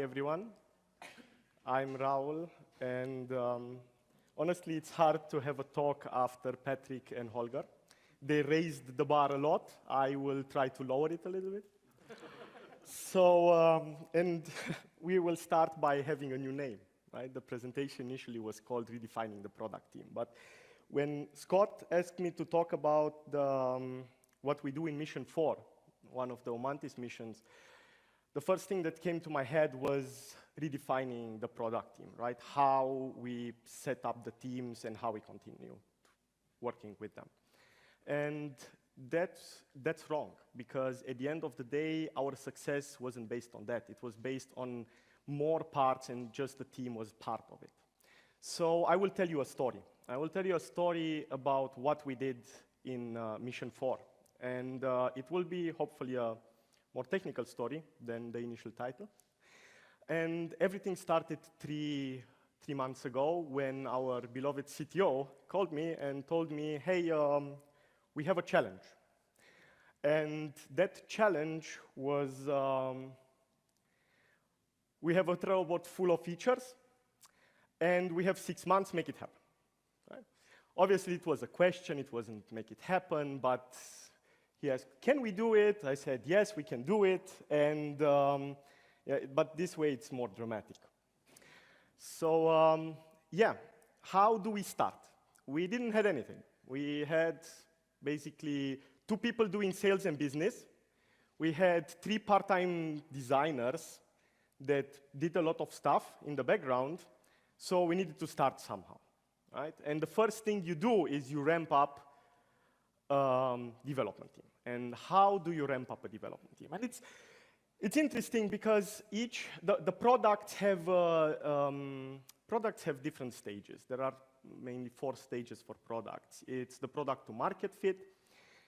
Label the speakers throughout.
Speaker 1: everyone. I'm Raul, and honestly, it's hard to have a talk after Patrick and Holger. They raised the bar a lot. I will try to lower it a little bit. And we will start by having a new name, right? The presentation initially was called Redefining the Product Team. But when Scott asked me to talk about what we do in Mission 4, one of the Omantis missions, the first thing that came to my head was redefining the product team, right? How we set up the teams and how we continue working with them. And that's wrong, because at the end of the day, our success wasn't based on that. It was based on more parts, and just the team was part of it. So I will tell you a story. I will tell you a story about what we did in Mission 4. And it will be, hopefully, a more technical story than the initial title. And everything started three months ago when our beloved CTO called me and told me, hey, we have a challenge. And that challenge was, we have a Trello board full of features, and we have 6 months, make it happen. Right? Obviously, it was a question, it wasn't make it happen, but he asked, can we do it? I said, yes, we can do it, and yeah, but this way it's more dramatic. So yeah, how do we start? We didn't have anything. We had basically 2 people doing sales and business. We had 3 part-time designers that did a lot of stuff in the background, so we needed to start somehow, right? And the first thing you do is you ramp up development team. And how do you ramp up a development team? And it's interesting because the products have different stages. There are mainly 4 stages for products. It's the product to market fit.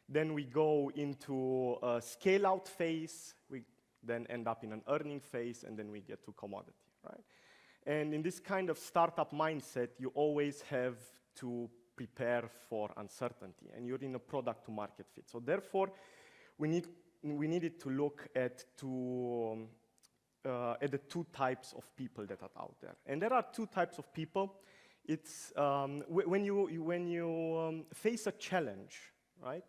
Speaker 1: Then we go into a scale out phase. We then end up in an earning phase, and then we get to commodity, right? And in this kind of startup mindset, you always have to prepare for uncertainty, and you're in a product to market fit. So therefore, we needed to look at the 2 types of people that are out there. And there are 2 types of people. It's when you face a challenge, right?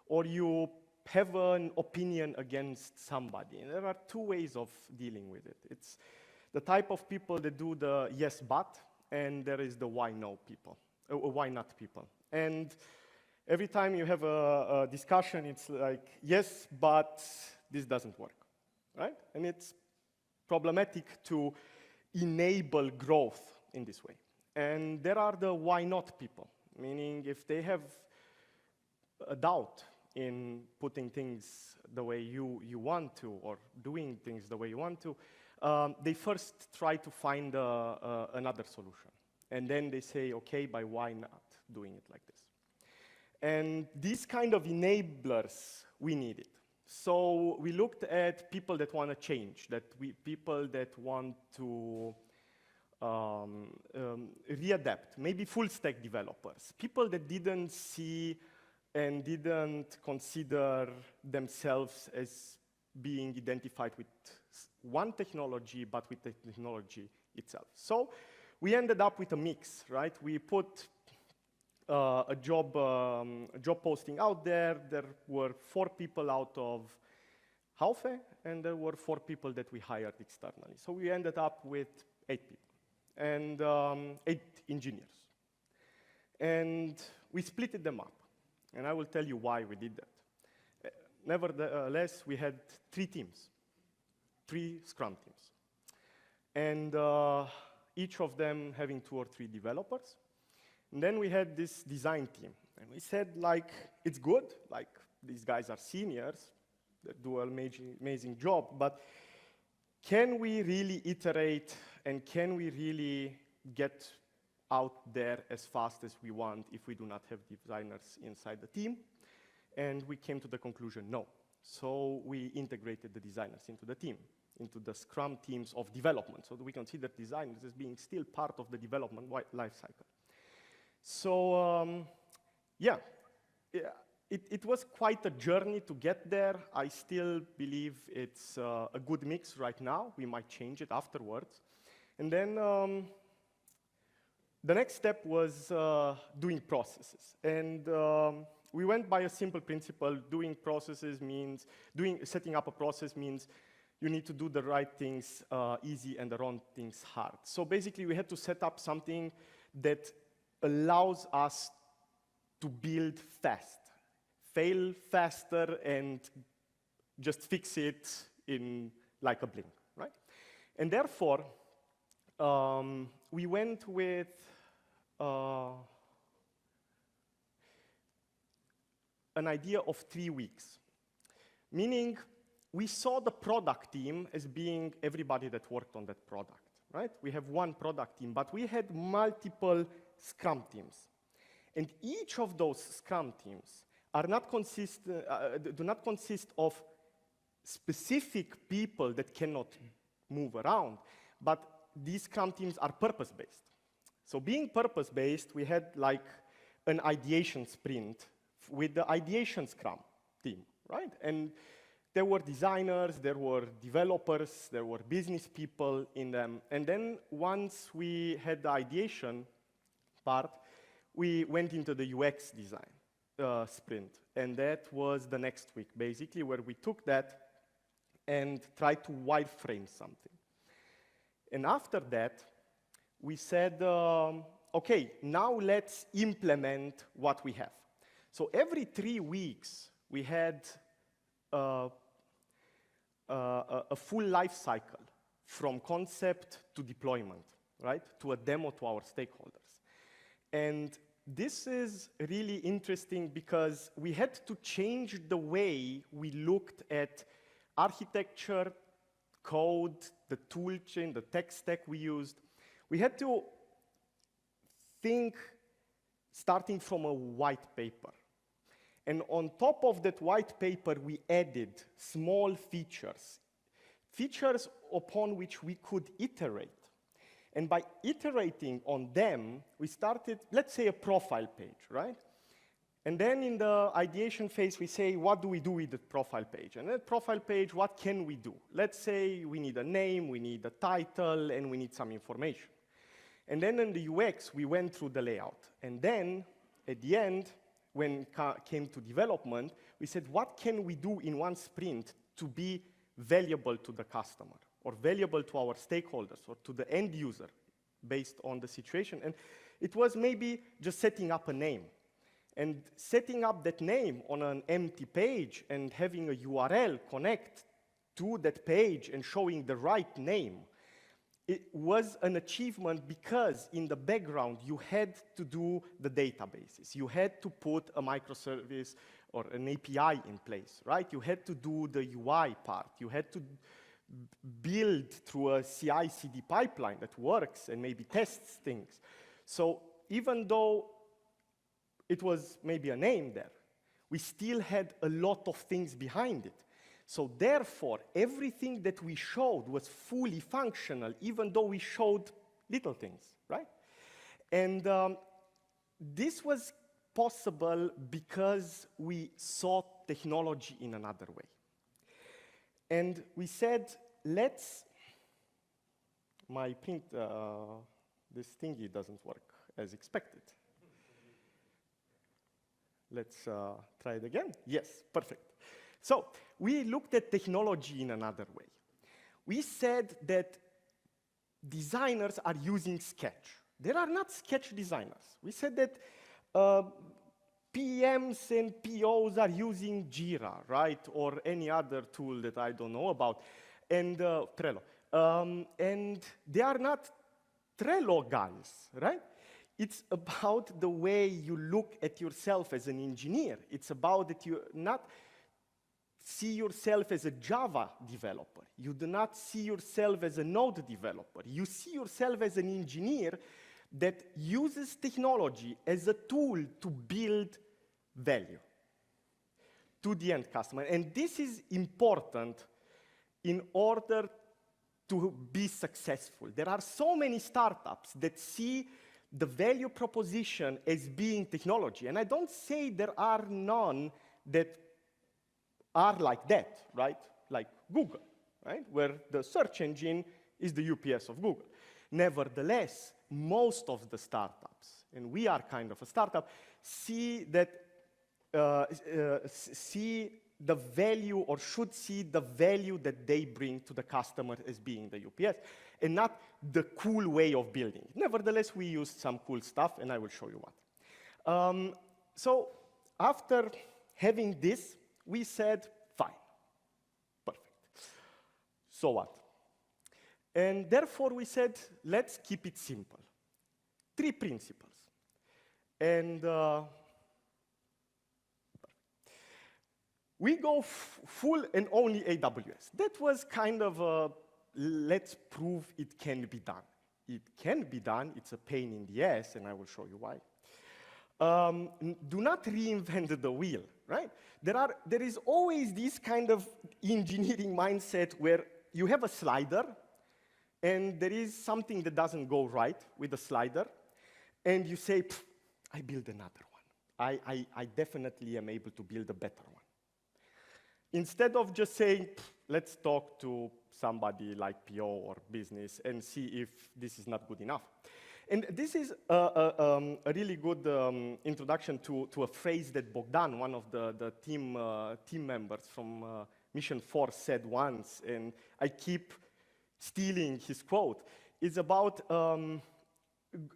Speaker 1: Or you have an opinion against somebody. And there are 2 ways of dealing with it. It's the type of people that do the yes, but, and there is the why no people, why not people. And every time you have a discussion, it's like, yes, but this doesn't work, right? And it's problematic to enable growth in this way. And there are the why not people, meaning if they have a doubt in putting things the way you want to, or doing things the way you want to, they first try to find another solution. And then they say, okay, but why not doing it like this? And these kind of enablers, we needed. So we looked at people that want to change, people that want to readapt, maybe full stack developers, people that didn't see and didn't consider themselves as being identified with one technology, but with the technology itself. So we ended up with a mix, right? We put a job posting out there. There were 4 people out of Haufe, and there were 4 people that we hired externally. So we ended up with 8 people, and 8 engineers. And we split them up, and I will tell you why we did that. Nevertheless, we had 3 teams, 3 Scrum teams, and each of them having 2 or 3 developers. And then we had this design team, and we said, like, it's good, like, these guys are seniors that do an amazing job, but can we really iterate, and can we really get out there as fast as we want if we do not have designers inside the team? And we came to the conclusion, no. So we integrated the designers into the team, into the Scrum teams of development, so that we consider designers as being still part of the development life cycle. So yeah, it was quite a journey to get there. I still believe it's a good mix right now. We might change it afterwards. And then the next step was doing processes. And we went by a simple principle. Doing processes means, setting up a process means you need to do the right things easy and the wrong things hard. So basically, we had to set up something that allows us to build fast, fail faster, and just fix it in like a blink, right? And therefore, we went with an idea of 3 weeks, meaning we saw the product team as being everybody that worked on that product, right? We have one product team, but we had multiple Scrum teams. And each of those Scrum teams do not consist of specific people that cannot move around, but these Scrum teams are purpose-based. So being purpose-based, we had like an ideation sprint with the ideation Scrum team, right? And there were designers, there were developers, there were business people in them. And then once we had the ideation part, we went into the UX design sprint. And that was the next week, basically, where we took that and tried to wireframe something. And after that, we said, okay, now let's implement what we have. So every 3 weeks, we had a full life cycle from concept to deployment, right? To a demo to our stakeholders. And this is really interesting because we had to change the way we looked at architecture, code, the tool chain, the tech stack we used. We had to think starting from a white paper. And on top of that white paper, we added small features, features upon which we could iterate. And by iterating on them, we started, let's say, a profile page, right? And then in the ideation phase, we say, what do we do with the profile page? And that profile page, what can we do? Let's say we need a name, we need a title, and we need some information. And then in the UX, we went through the layout. And then, at the end, when it came to development, we said, what can we do in one sprint to be valuable to the customer, or valuable to our stakeholders, or to the end user, based on the situation? And it was maybe just setting up a name. And setting up that name on an empty page and having a URL connect to that page and showing the right name, it was an achievement because in the background, you had to do the databases. You had to put a microservice or an API in place, right? You had to do the UI part. You had to build through a CI/CD pipeline that works and maybe tests things. So even though it was maybe a name there, we still had a lot of things behind it. So therefore, everything that we showed was fully functional, even though we showed little things, right? And this was possible because we saw technology in another way. And we said, my print, this thingy doesn't work as expected. Let's try it again. Yes, perfect. So we looked at technology in another way. We said that designers are using Sketch. There are not Sketch designers. We said that PMs and POs are using Jira, right? Or any other tool that I don't know about, and Trello. And they are not Trello guys, right? It's about the way you look at yourself as an engineer. It's about that you not see yourself as a Java developer. You do not see yourself as a Node developer. You see yourself as an engineer that uses technology as a tool to build value to the end customer. And this is important in order to be successful. There are so many startups that see the value proposition as being technology. And I don't say there are none that are like that, right? Like Google, right? Where the search engine is the UPS of Google. Nevertheless, most of the startups, and we are kind of a startup, see that see the value, or should see the value that they bring to the customer as being the UPS, and not the cool way of building. Nevertheless, we used some cool stuff, and I will show you what. So after having this, we said, fine, perfect. So what? And therefore, we said, let's keep it simple. 3 principles. And we go full and only AWS. That was kind of a, let's prove it can be done. It can be done. It's a pain in the ass, and I will show you why. Do not reinvent the wheel, right? There is always this kind of engineering mindset where you have a slider, and there is something that doesn't go right with the slider, and you say, I build another one. I definitely am able to build a better one. Instead of just saying, let's talk to somebody like PO or business and see if this is not good enough. And this is a really good introduction to a phrase that Bogdan, one of the team members from Mission 4, said once, and I keep stealing his quote. It's about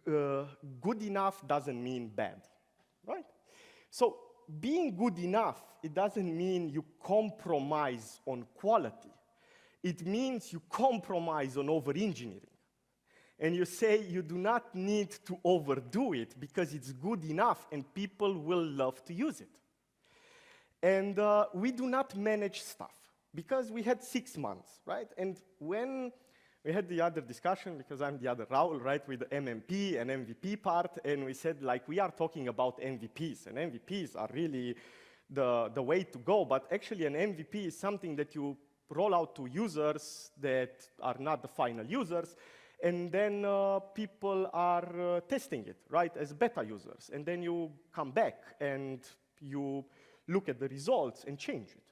Speaker 1: good enough doesn't mean bad, right? So being good enough, it doesn't mean you compromise on quality. It means you compromise on over-engineering. And you say you do not need to overdo it because it's good enough and people will love to use it. And we do not manage stuff because we had 6 months, right? And when we had the other discussion, because I'm the other Raul, right, with the MMP and MVP part, and we said, like, we are talking about MVPs, and MVPs are really the way to go, but actually an MVP is something that you roll out to users that are not the final users, and then people are testing it, right, as beta users, and then you come back and you look at the results and change it.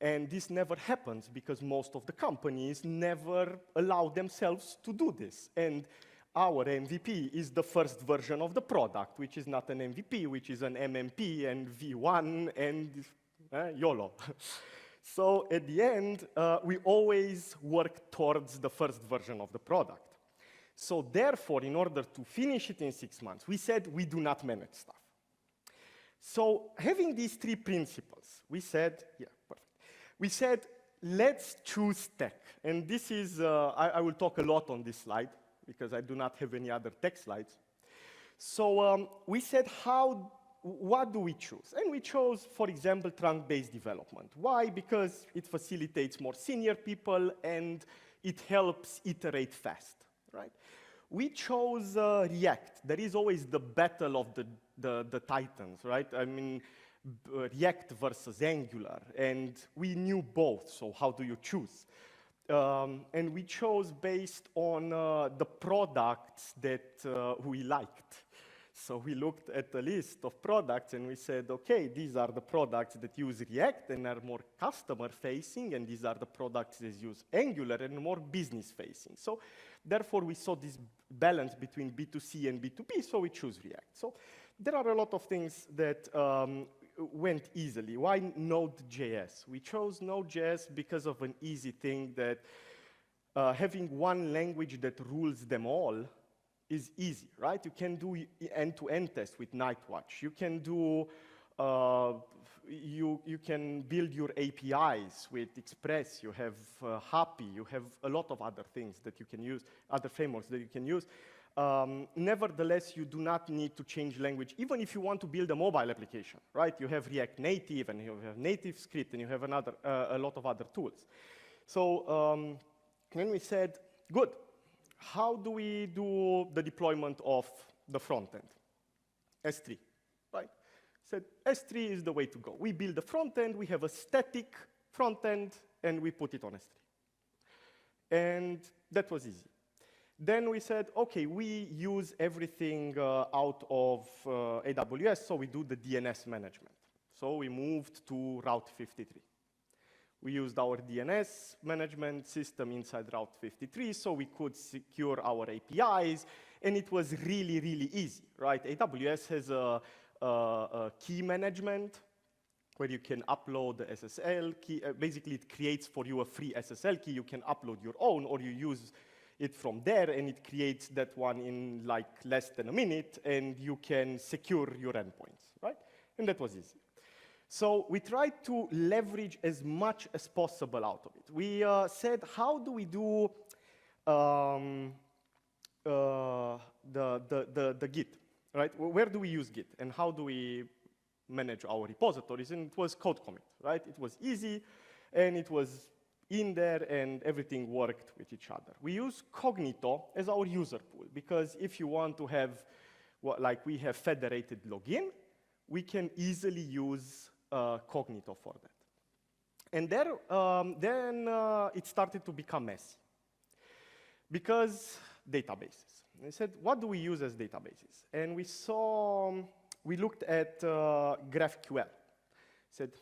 Speaker 1: And this never happens because most of the companies never allow themselves to do this. And our MVP is the first version of the product, which is not an MVP, which is an MMP and V1 and YOLO. So at the end, we always work towards the first version of the product. So therefore, in order to finish it in 6 months, we said we do not manage stuff. So having these 3 principles, we said, yeah, perfect. We said, let's choose tech. And this is, I will talk a lot on this slide, because I do not have any other tech slides. So we said, what do we choose? And we chose, for example, trunk-based development. Why? Because it facilitates more senior people, and it helps iterate fast, right? We chose React. There is always the battle of the titans, right? I mean, React versus Angular, and we knew both, so how do you choose? And we chose based on the products that we liked. So we looked at a list of products and we said, okay, these are the products that use React and are more customer-facing, and these are the products that use Angular and more business-facing. So therefore, we saw this balance between B2C and B2B, so we choose React. So there are a lot of things that went easily. Why Node.js? We chose Node.js because of an easy thing that having one language that rules them all is easy, right? You can do end-to-end tests with Nightwatch. You can do, you can build your APIs with Express. You have Happy. You have a lot of other things that you can use, other frameworks that you can use. Nevertheless, you do not need to change language, even if you want to build a mobile application, right? You have React Native, and you have Native Script, and you have a lot of other tools. So then we said, good. How do we do the deployment of the front end? S3, right? Said S3 is the way to go. We build the front end, we have a static front end, and we put it on S3. And that was easy. Then we said, okay, we use everything out of AWS, so we do the DNS management. So we moved to Route 53. We used our DNS management system inside Route 53, so we could secure our APIs, and it was really, really easy, right? AWS has a key management where you can upload the SSL key. Basically, it creates for you a free SSL key. You can upload your own, or you use it from there, and it creates that one in like less than a minute, and you can secure your endpoints, right? And that was easy. So we tried to leverage as much as possible out of it. We said, how do we do the Git, right? Where do we use Git, and how do we manage our repositories? And it was code commit, right? It was easy, and it was in there, and everything worked with each other. We use Cognito as our user pool, because if you want to have, like we have federated login, we can easily use Cognito for that. And there, then it started to become messy, because databases. And I said, what do we use as databases? And we looked at GraphQL. Said,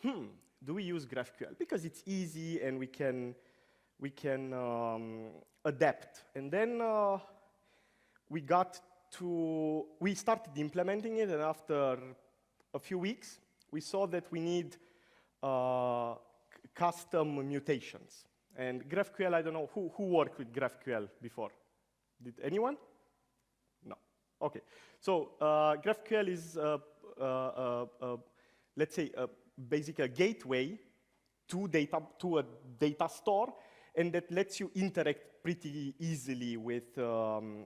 Speaker 1: do we use GraphQL? Because it's easy, and we can adapt. And then we started implementing it, and after a few weeks, we saw that we need custom mutations. And GraphQL, I don't know, who worked with GraphQL before? Did anyone? No. Okay. So GraphQL is, let's say, basically a gateway to a data store, and that lets you interact pretty easily with the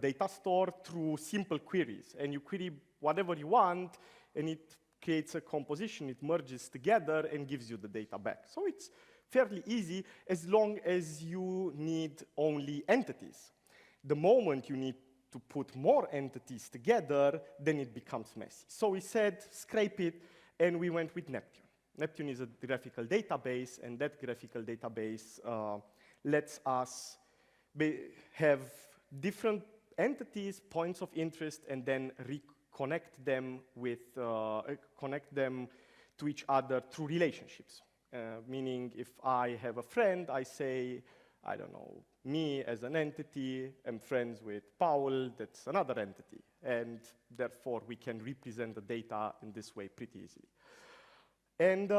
Speaker 1: data store through simple queries. And you query whatever you want, and it creates a composition, it merges together, and gives you the data back. So it's fairly easy, as long as you need only entities. The moment you need to put more entities together, then it becomes messy. So we said, scrape it, and we went with Neptune. Neptune is a graphical database, and that graphical database lets us have different entities, points of interest, and then reconnect them connect them to each other through relationships. Meaning, if I have a friend, I say, I don't know, me as an entity, I'm friends with Paul, that's another entity. And therefore, we can represent the data in this way pretty easily. And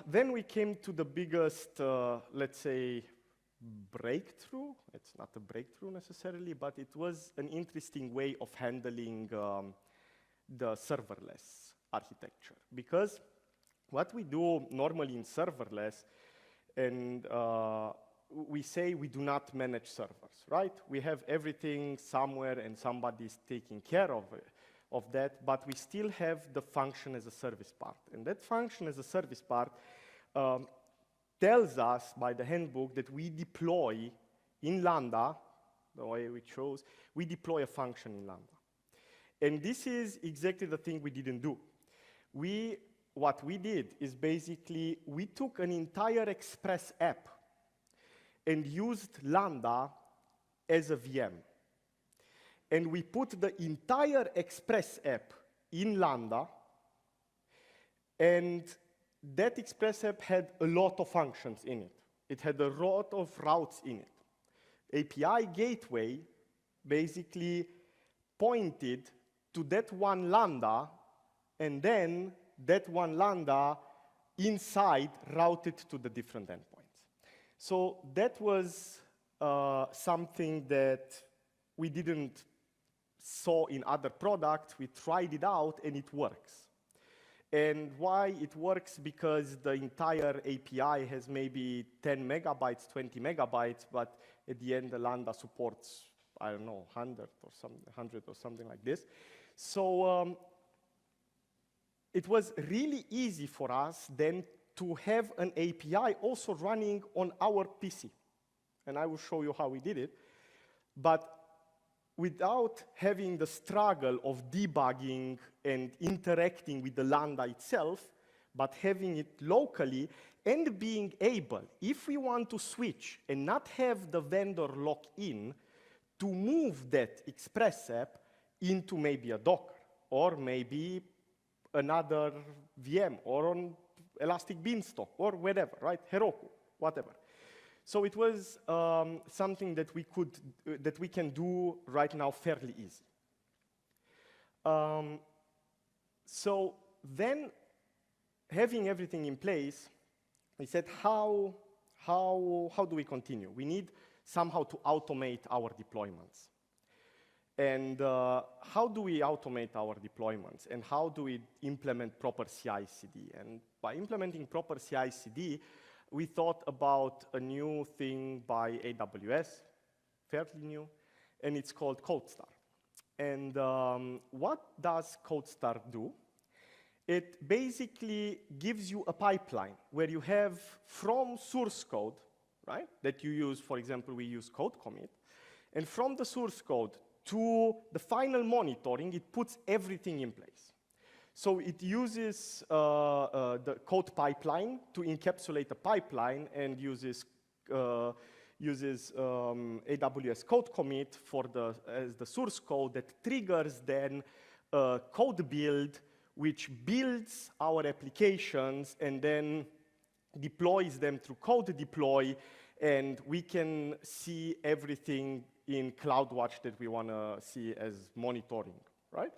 Speaker 1: then we came to the biggest, let's say, breakthrough. It's not a breakthrough necessarily, but it was an interesting way of handling the serverless architecture. Because what we do normally in serverless, and we say we do not manage servers, right? We have everything somewhere, and somebody's taking care of that, but we still have the function as a service part. And that function as a service part tells us by the handbook that we deploy in Lambda, the way we chose, we deploy a function in Lambda. And this is exactly the thing we didn't do. What we did is basically, we took an entire Express app and used Lambda as a VM. And we put the entire Express app in Lambda, and that Express app had a lot of functions in it. It had a lot of routes in it. API gateway basically pointed to that one Lambda, and then that one Lambda inside routed to the different endpoints. So that was something that we didn't saw in other products. We tried it out, and it works. And why it works? Because the entire API has maybe 10 megabytes, 20 megabytes, but at the end, the Lambda supports, I don't know, 100 or something like this. So it was really easy for us then to have an API also running on our PC. And I will show you how we did it. But without having the struggle of debugging and interacting with the Lambda itself, but having it locally and being able, if we want to switch and not have the vendor lock in, to move that Express app into maybe a Docker, or maybe another VM, or on Elastic Beanstalk, or whatever, right? Heroku, whatever. So it was something that we can do right now fairly easy. So then, having everything in place, we said, how do we continue? We need somehow to automate our deployments. And how do we automate our deployments? And how do we implement proper CI/CD? And by implementing proper CI/CD, we thought about a new thing by AWS, fairly new, and it's called CodeStar. And what does CodeStar do? It basically gives you a pipeline where you have from source code, right, that you use, for example, we use code commit, and from the source code to the final monitoring, it puts everything in place. So it uses the code pipeline to encapsulate a pipeline and uses AWS code commit as the source code that triggers then code build, which builds our applications and then deploys them through code deploy, and we can see everything in CloudWatch that we want to see as monitoring, right?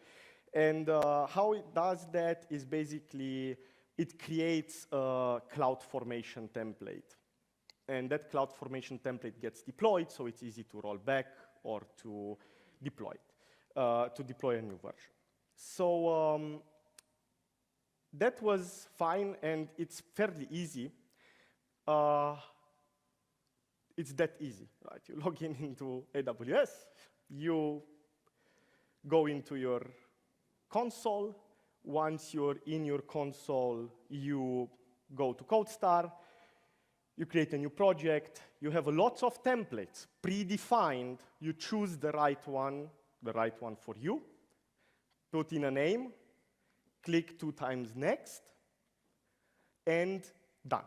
Speaker 1: And how it does that is basically it creates a CloudFormation template. And that CloudFormation template gets deployed, so it's easy to roll back or to deploy it, to deploy a new version. So that was fine, and it's fairly easy. It's that easy, right? You log in into AWS, you go into your console. Once you're in your console, you go to CodeStar, you create a new project, you have lots of templates predefined, you choose the right one for you, put in a name, click 2 times next, and done.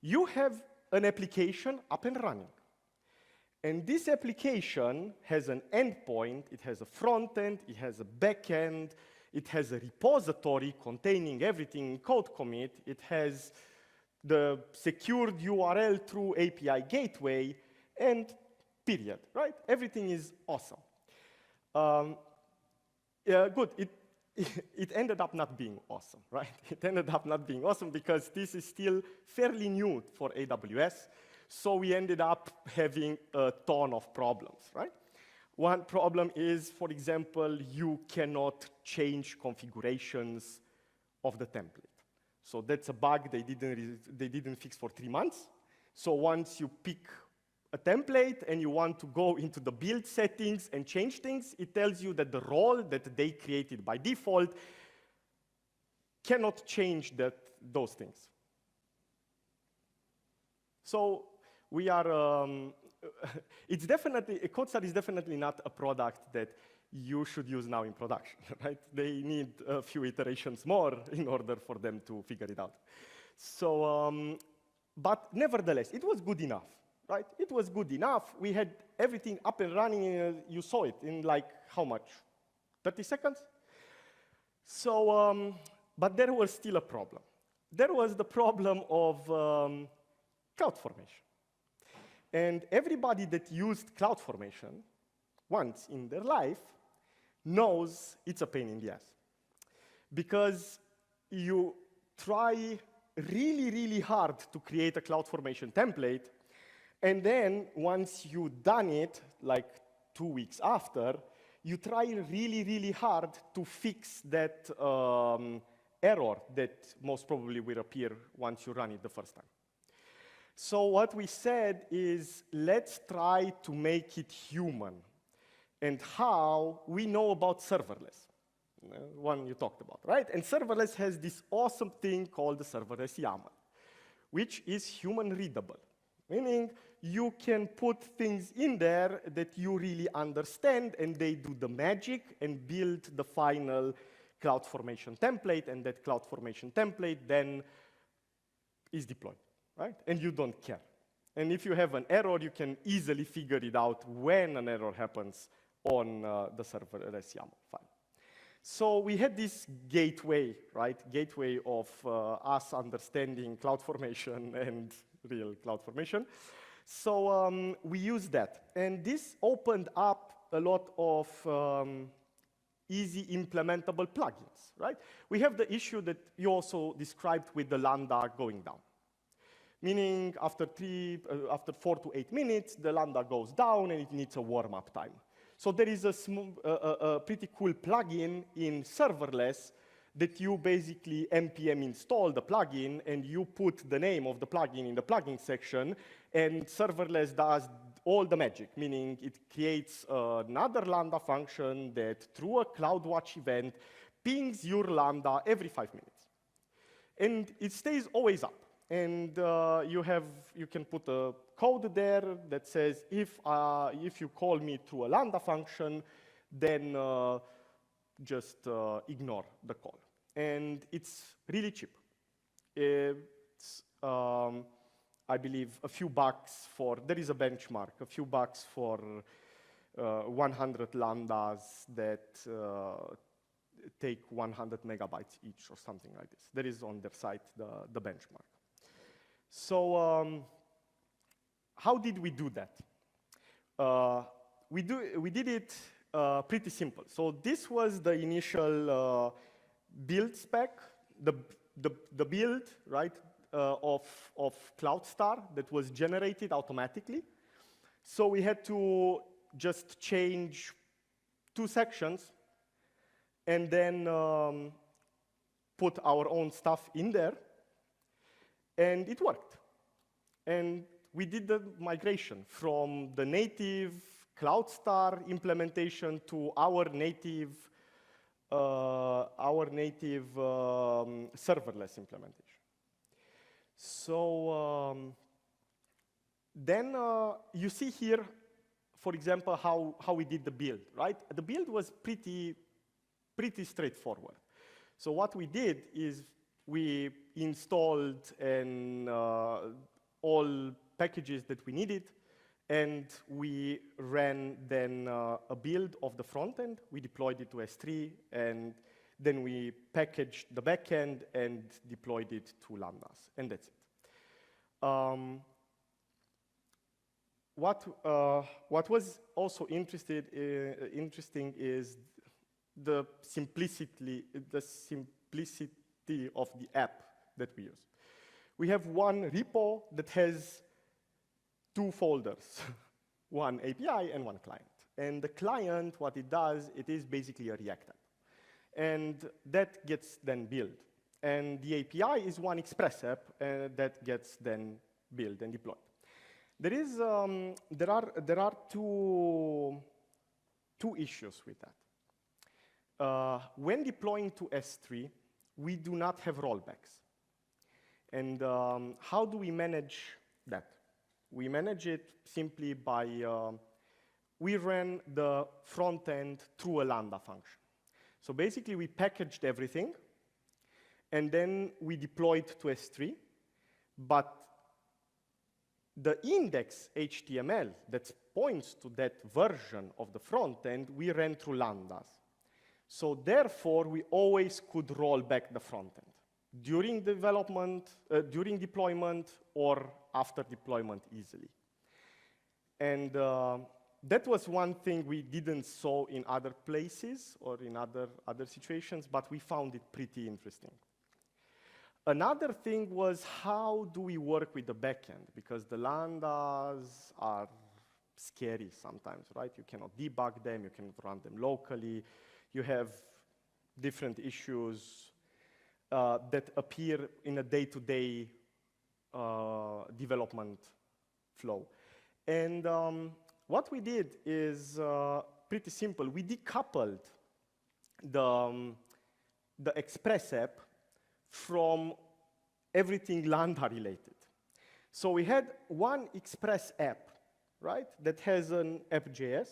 Speaker 1: You have an application up and running. And this application has an endpoint, it has a front end, it has a back end, it has a repository containing everything in code commit, it has the secured URL through API gateway, and period, right? Everything is awesome. Yeah, good. It ended up not being awesome, right? It ended up not being awesome because this is still fairly new for AWS, so we ended up having a ton of problems, right? One problem is, for example, you cannot change configurations of the template. So that's a bug they didn't fix for 3 months. So once you pick a template and you want to go into the build settings and change things, it tells you that the role that they created by default cannot change those things. So we are, it's definitely, CodeStar is definitely not a product that you should use now in production, right? They need a few iterations more in order for them to figure it out. So, but nevertheless, it was good enough, right? It was good enough. We had everything up and running. You saw it in like, how much? 30 seconds? So, but there was still a problem. There was the problem of CloudFormation. And everybody that used CloudFormation once in their life knows it's a pain in the ass. Because you try really, really hard to create a CloudFormation template, and then once you've done it, like 2 weeks after, you try really, really hard to fix that error that most probably will appear once you run it the first time. So what we said is, let's try to make it human. And how we know about serverless, one you talked about, right? And serverless has this awesome thing called the serverless YAML, which is human readable, meaning you can put things in there that you really understand, and they do the magic and build the final CloudFormation template, and that CloudFormation template then is deployed, right? And you don't care. And if you have an error, you can easily figure it out when an error happens on the serverless YAML file. So we had this gateway, right? Gateway of us understanding CloudFormation and real CloudFormation. So we used that. And this opened up a lot of easy implementable plugins, right? We have the issue that you also described with the Lambda going down. Meaning after 4 to 8 minutes, the Lambda goes down and it needs a warm-up time. So there is a pretty cool plugin in serverless that you basically npm install the plugin and you put the name of the plugin in the plugin section, and serverless does all the magic, meaning it creates another Lambda function that through a CloudWatch event pings your Lambda every 5 minutes. And it stays always up. And you can put a code there that says, if you call me through a Lambda function, then just ignore the call. And it's really cheap. It's, I believe, a few bucks for, there is a benchmark, a few bucks for 100 Lambdas that take 100 megabytes each or something like this. There is on their site the benchmark. So how did we do that? We did it pretty simple. So this was the initial build spec, the build, right, of CloudStar that was generated automatically. So we had to just change 2 sections and then put our own stuff in there. And it worked. And we did the migration from the native CloudStar implementation to our native serverless implementation. So then you see here, for example, how we did the build, right? The build was pretty straightforward. So what we did is we installed all packages that we needed, and we ran then a build of the front end. We deployed it to S3, and then we packaged the backend and deployed it to Lambdas, and that's it. What was also interesting is the simplicity of the app that we use. We have one repo that has 2 folders, one API and one client. And the client, what it does, it is basically a React app. And that gets then built. And the API is one Express app that gets then built and deployed. There are two issues with that. When deploying to S3, we do not have rollbacks. And how do we manage that? We manage it simply by, we ran the front end through a Lambda function. So basically, we packaged everything, and then we deployed to S3. But the index HTML that points to that version of the front end, we ran through Lambdas. So therefore, we always could roll back the front end during development, during deployment, or after deployment easily. And that was one thing we didn't saw in other places or in other situations, but we found it pretty interesting. Another thing was, how do we work with the backend? Because the Lambdas are scary sometimes, right? You cannot debug them, you cannot run them locally. You have different issues that appear in a day-to-day development flow. And what we did is pretty simple. We decoupled the Express app from everything Lambda related. So we had one Express app, right, that has an app.js.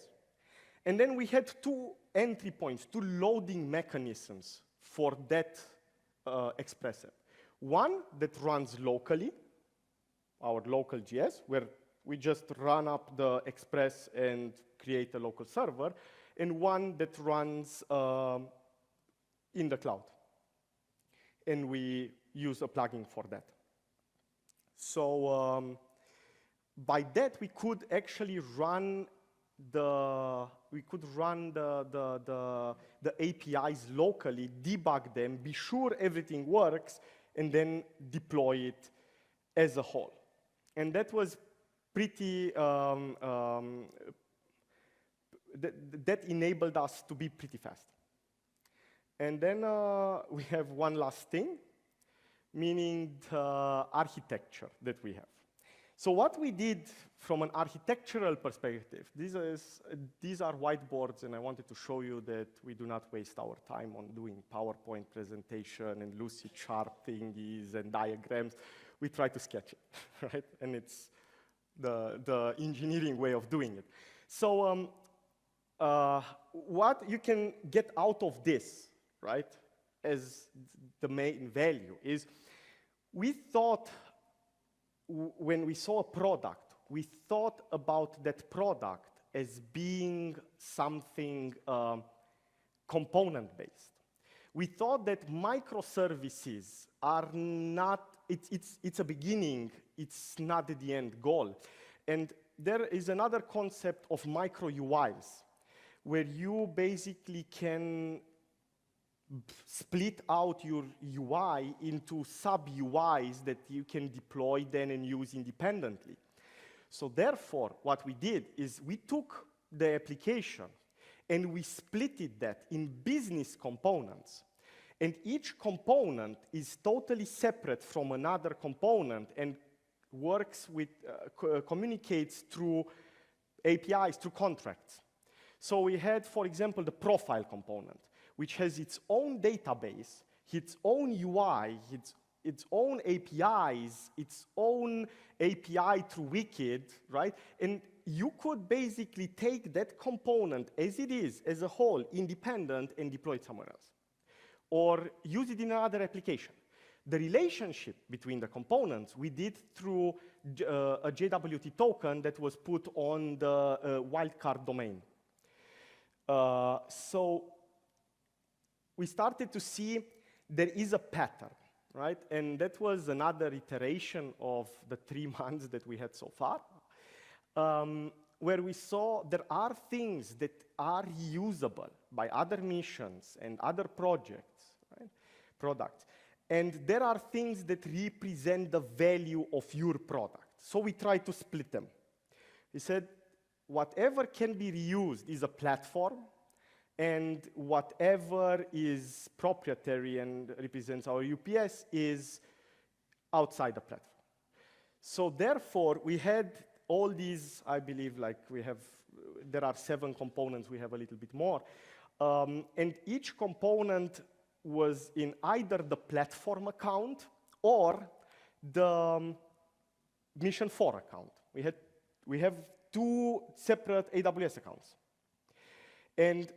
Speaker 1: And then we had 2 entry points, 2 loading mechanisms for that Express app. One that runs locally, our local GS, where we just run up the Express and create a local server, and one that runs in the cloud. And we use a plugin for that. So by that, we could actually run the APIs locally, debug them, be sure everything works, and then deploy it as a whole. And that was pretty, that enabled us to be pretty fast. And then we have one last thing, meaning the architecture that we have. So what we did from an architectural perspective, these are whiteboards, and I wanted to show you that we do not waste our time on doing PowerPoint presentation and Lucy chart thingies and diagrams. We try to sketch it, right? And it's the engineering way of doing it. So what you can get out of this, right, as the main value is we thought, when we saw a product, we thought about that product as being something component-based. We thought that microservices are not, it's a beginning, it's not the end goal. And there is another concept of micro UIs, where you basically can split out your UI into sub-UIs that you can deploy then and use independently. So therefore, what we did is we took the application and we split that in business components. And each component is totally separate from another component and works with, communicates through APIs, through contracts. So we had, for example, the profile component, which has its own database, its own UI, its own APIs, its own API through Wicked, right? And you could basically take that component as it is, as a whole, independent, and deploy it somewhere else. Or use it in another application. The relationship between the components we did through a JWT token that was put on the wildcard domain. So we started to see there is a pattern, right? And that was another iteration of the 3 months that we had so far, where we saw there are things that are usable by other missions and other projects, right? Products. And there are things that represent the value of your product. So we tried to split them. We said, whatever can be reused is a platform, and whatever is proprietary and represents our UPS is outside the platform. So therefore, we had all these, I believe, like there are 7 components, we have a little bit more. And each component was in either the platform account or the Mission 4 account. We have 2 separate AWS accounts. And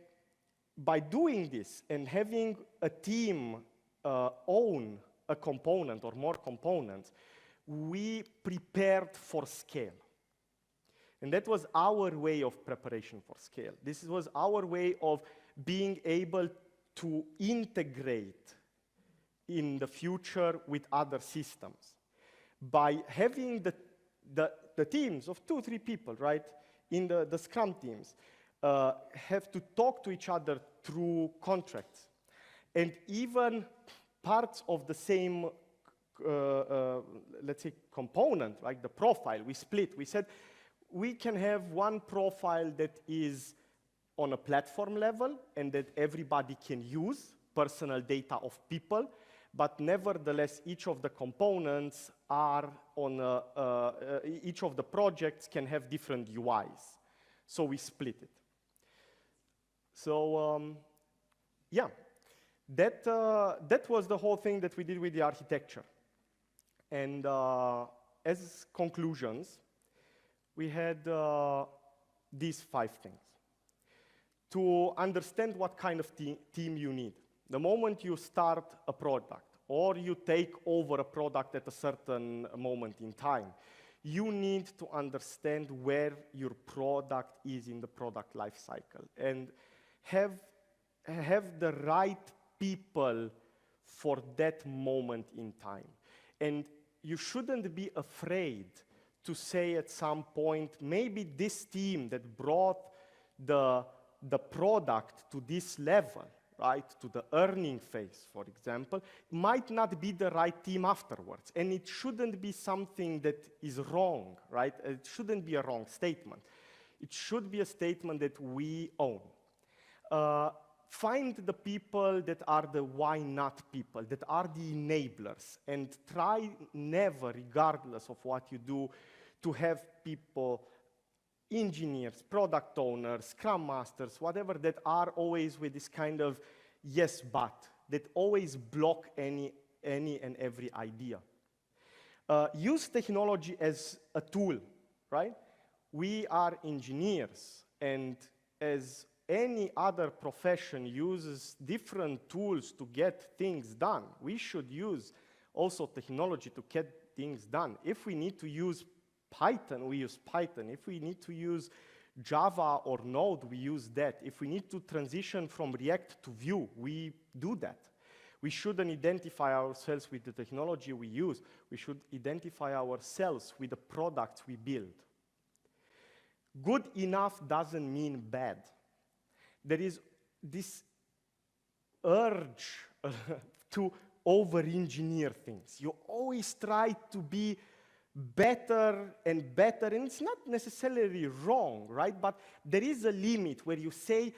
Speaker 1: by doing this and having a team own a component or more components, we prepared for scale. And that was our way of preparation for scale. This was our way of being able to integrate in the future with other systems. By having the teams of 2-3 people, right, in the Scrum teams, have to talk to each other through contracts. And even parts of the same, let's say, component, like the profile, we split. We said we can have one profile that is on a platform level and that everybody can use, personal data of people, but nevertheless, each of the components are on each of the projects can have different UIs. So we split it. So yeah, that was the whole thing that we did with the architecture. And as conclusions, we had these 5 things. To understand what kind of team you need. the moment you start a product or you take over a product at a certain moment in time, you need to understand where your product is in the product life cycle and have the right people for that moment in time. And you shouldn't be afraid to say at some point, maybe this team that brought the product to this level, right, to the earning phase, for example, might not be the right team afterwards. And it shouldn't be something that is wrong, right? It shouldn't be a wrong statement. It should be a statement that we own. Find the people that are the why not people, that are the enablers, and try never, regardless of what you do, to have people, engineers, product owners, scrum masters, whatever, that are always with this kind of yes, but, that always block any and every idea. Use technology as a tool, right? We are engineers, and as any other profession uses different tools to get things done, we should use also technology to get things done. If we need to use Python, we use Python. If we need to use Java or Node, we use that. If we need to transition from React to Vue, we do that. We shouldn't identify ourselves with the technology we use. We should identify ourselves with the products we build. Good enough doesn't mean bad. There is this urge to over-engineer things. You always try to be better and better, and it's not necessarily wrong, right? But there is a limit where you say,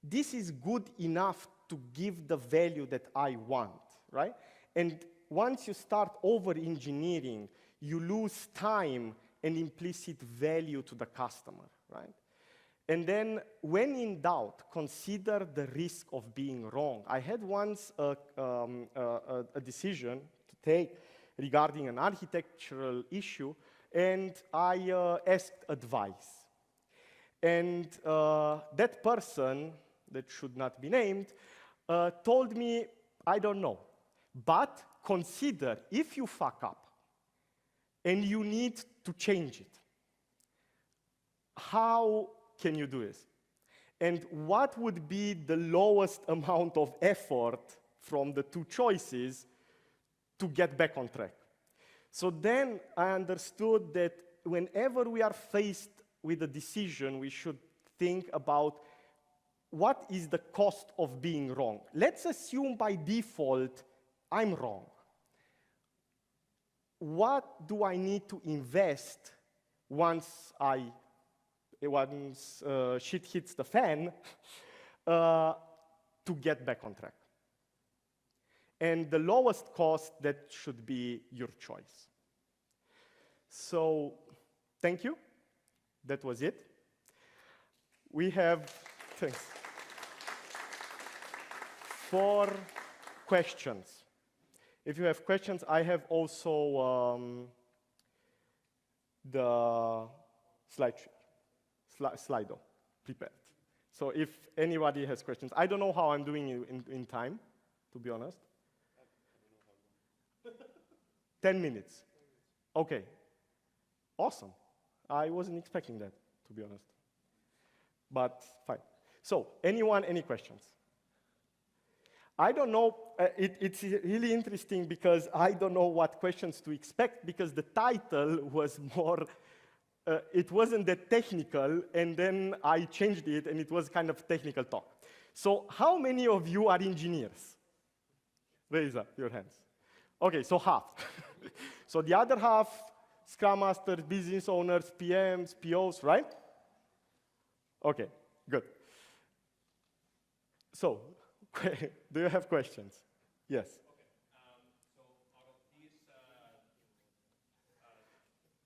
Speaker 1: this is good enough to give the value that I want, right? And once you start over-engineering, you lose time and implicit value to the customer, right? And then, when in doubt, consider the risk of being wrong. I had once a decision to take regarding an architectural issue, and I asked advice. And that person, that should not be named, told me, I don't know, but consider if you fuck up and you need to change it, how can you do this? And what would be the lowest amount of effort from the two choices to get back on track? So then I understood that whenever we are faced with a decision, we should think about what is the cost of being wrong. Let's assume by default I'm wrong. What do I need to invest once shit hits the fan to get back on track? And the lowest cost, that should be your choice. So, thank you. That was it. We have, thanks, 4 questions. If you have questions, I have also the Slido prepared. So if anybody has questions, I don't know how I'm doing in time, to be honest. 10 minutes. Okay. Awesome. I wasn't expecting that, to be honest. But fine. So, anyone, any questions? I don't know. It's really interesting because I don't know what questions to expect, because the title was more, it wasn't that technical, and then I changed it, and it was kind of technical talk. So, how many of you are engineers? Raise up your hands. Okay, so half. So the other half, Scrum Masters, business owners, PMs, POs, right? Okay, good. So, do you have questions? Yes.
Speaker 2: Okay. So out of these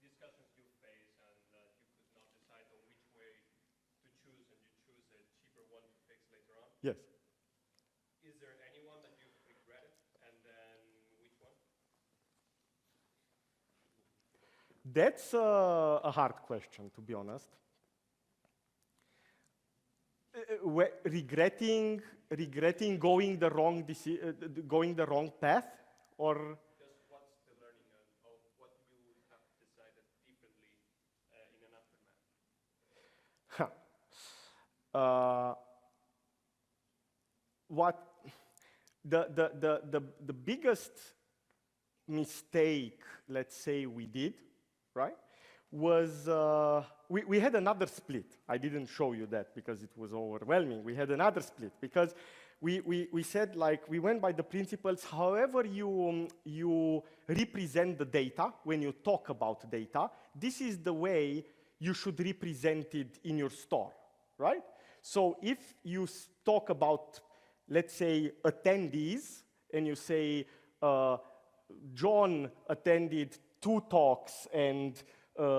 Speaker 2: discussions you face, and you could not decide on which way to choose, and you choose a cheaper one to fix later on.
Speaker 1: Yes.
Speaker 2: Is there anyone that you've regretted, and then which one?
Speaker 1: That's a hard question, to be honest. Regretting regretting going the wrong path, or
Speaker 2: Just what's the learning of what you would have decided differently in an aftermath?
Speaker 1: what the biggest mistake, let's say, we did, right, was we had another split. I didn't show you that because it was overwhelming. We had another split because we said, like, we went by the principles, however you represent the data when you talk about data, this is the way you should represent it in your store, right? So if you talk about, let's say, attendees, and you say, John attended 2 talks and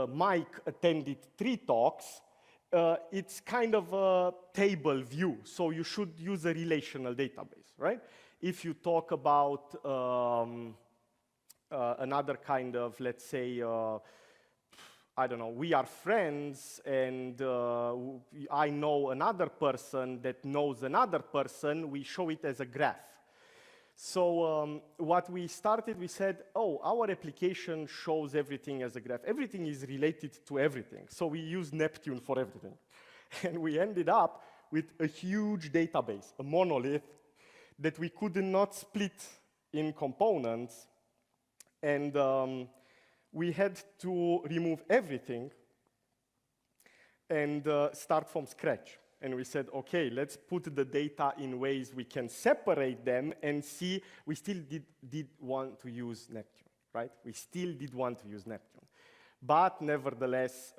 Speaker 1: Mike attended 3 talks, it's kind of a table view, so you should use a relational database, right? If you talk about another kind of, let's say, I don't know, we are friends, and I know another person that knows another person, we show it as a graph. So what we started, we said, oh, our application shows everything as a graph. Everything is related to everything. So we use Neptune for everything. And we ended up with a huge database, a monolith that we could not split in components. And we had to remove everything and start from scratch. And we said, okay, let's put the data in ways we can separate them and see. We still did want to use Neptune, right? We still did want to use Neptune. But nevertheless,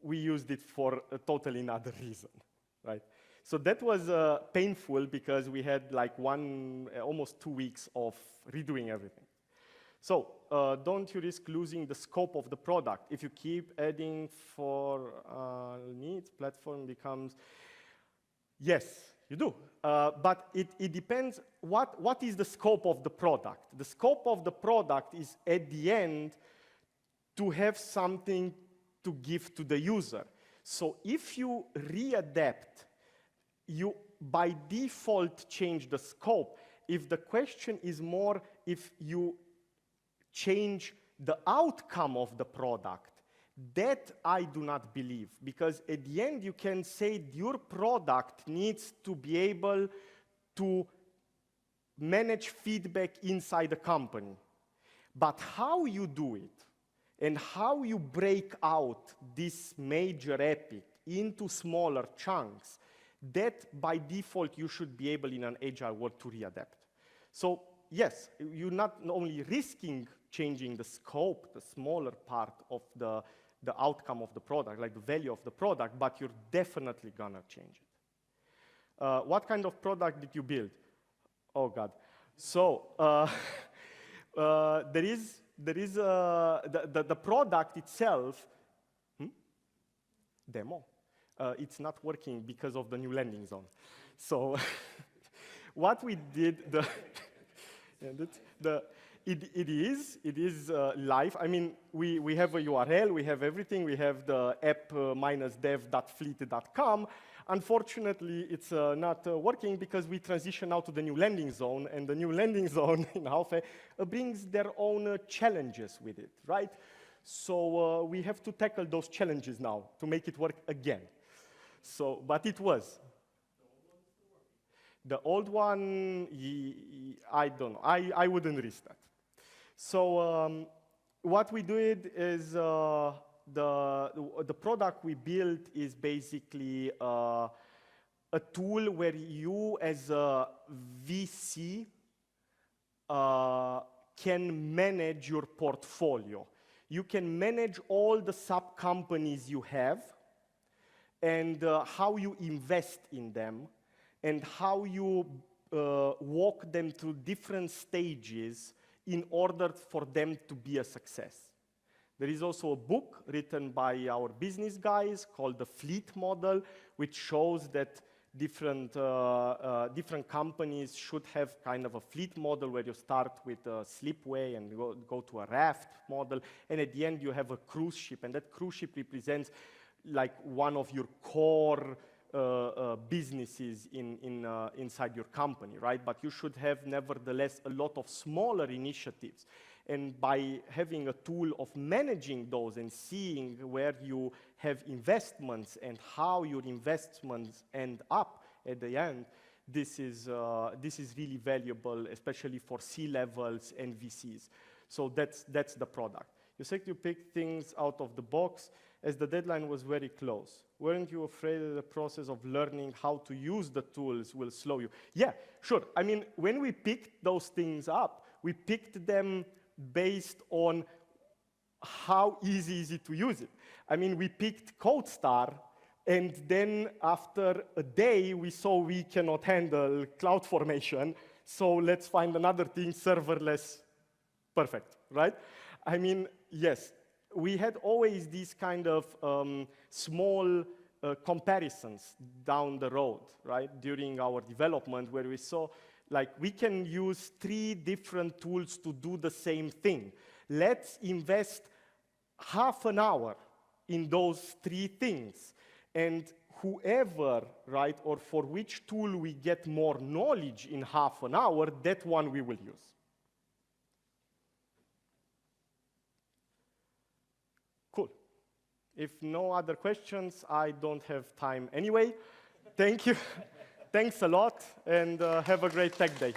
Speaker 1: we used it for a totally another reason, right? So that was painful because we had like almost 2 weeks of redoing everything. So don't you risk losing the scope of the product? If you keep adding for needs, platform becomes, yes, you do. But it depends, what is the scope of the product? The scope of the product is, at the end, to have something to give to the user. So if you readapt, you by default change the scope. If the question is more if you change the outcome of the product, that I do not believe, because at the end you can say your product needs to be able to manage feedback inside the company. But how you do it and how you break out this major epic into smaller chunks, that by default you should be able in an agile world to readapt. So yes, you're not only risking changing the scope, the smaller part of the outcome of the product, like the value of the product, but you're definitely gonna change it. What kind of product did you build? Oh God. So there is the product itself. Demo. It's not working because of the new landing zone. So what we did, it is live. I mean, we have a URL, we have everything, we have the app-dev.fleet.com. Unfortunately, it's not working because we transition now to the new landing zone, and the new landing zone in Haufe brings their own challenges with it, right? So we have to tackle those challenges now to make it work again. So, but it was. The old one, I don't know. I wouldn't risk that. So what we did is the product we built is basically a tool where you, as a VC, can manage your portfolio. You can manage all the sub-companies you have and how you invest in them and how you walk them through different stages in order for them to be a success. There is also a book written by our business guys called The Fleet Model, which shows that different companies should have kind of a fleet model where you start with a slipway and go to a raft model, and at the end you have a cruise ship, and that cruise ship represents like one of your core businesses inside your company, right? But you should have, nevertheless, a lot of smaller initiatives. And by having a tool of managing those and seeing where you have investments and how your investments end up at the end, this is really valuable, especially for C-levels and VCs. So that's the product. You said you picked things out of the box as the deadline was very close. Weren't you afraid that the process of learning how to use the tools will slow you? Yeah, sure. I mean, when we picked those things up, we picked them based on how easy is it to use it. I mean, we picked CodeStar, and then after a day, we saw we cannot handle CloudFormation, so let's find another thing, serverless. Perfect, right? I mean, yes, we had always these kind of small comparisons down the road, right, during our development, where we saw, like, we can use 3 different tools to do the same thing. Let's invest half an hour in those 3 things. And whoever, right, or for which tool we get more knowledge in half an hour, that one we will use. Cool. If no other questions, I don't have time anyway. Thank you. Thanks a lot, and have a great tech day.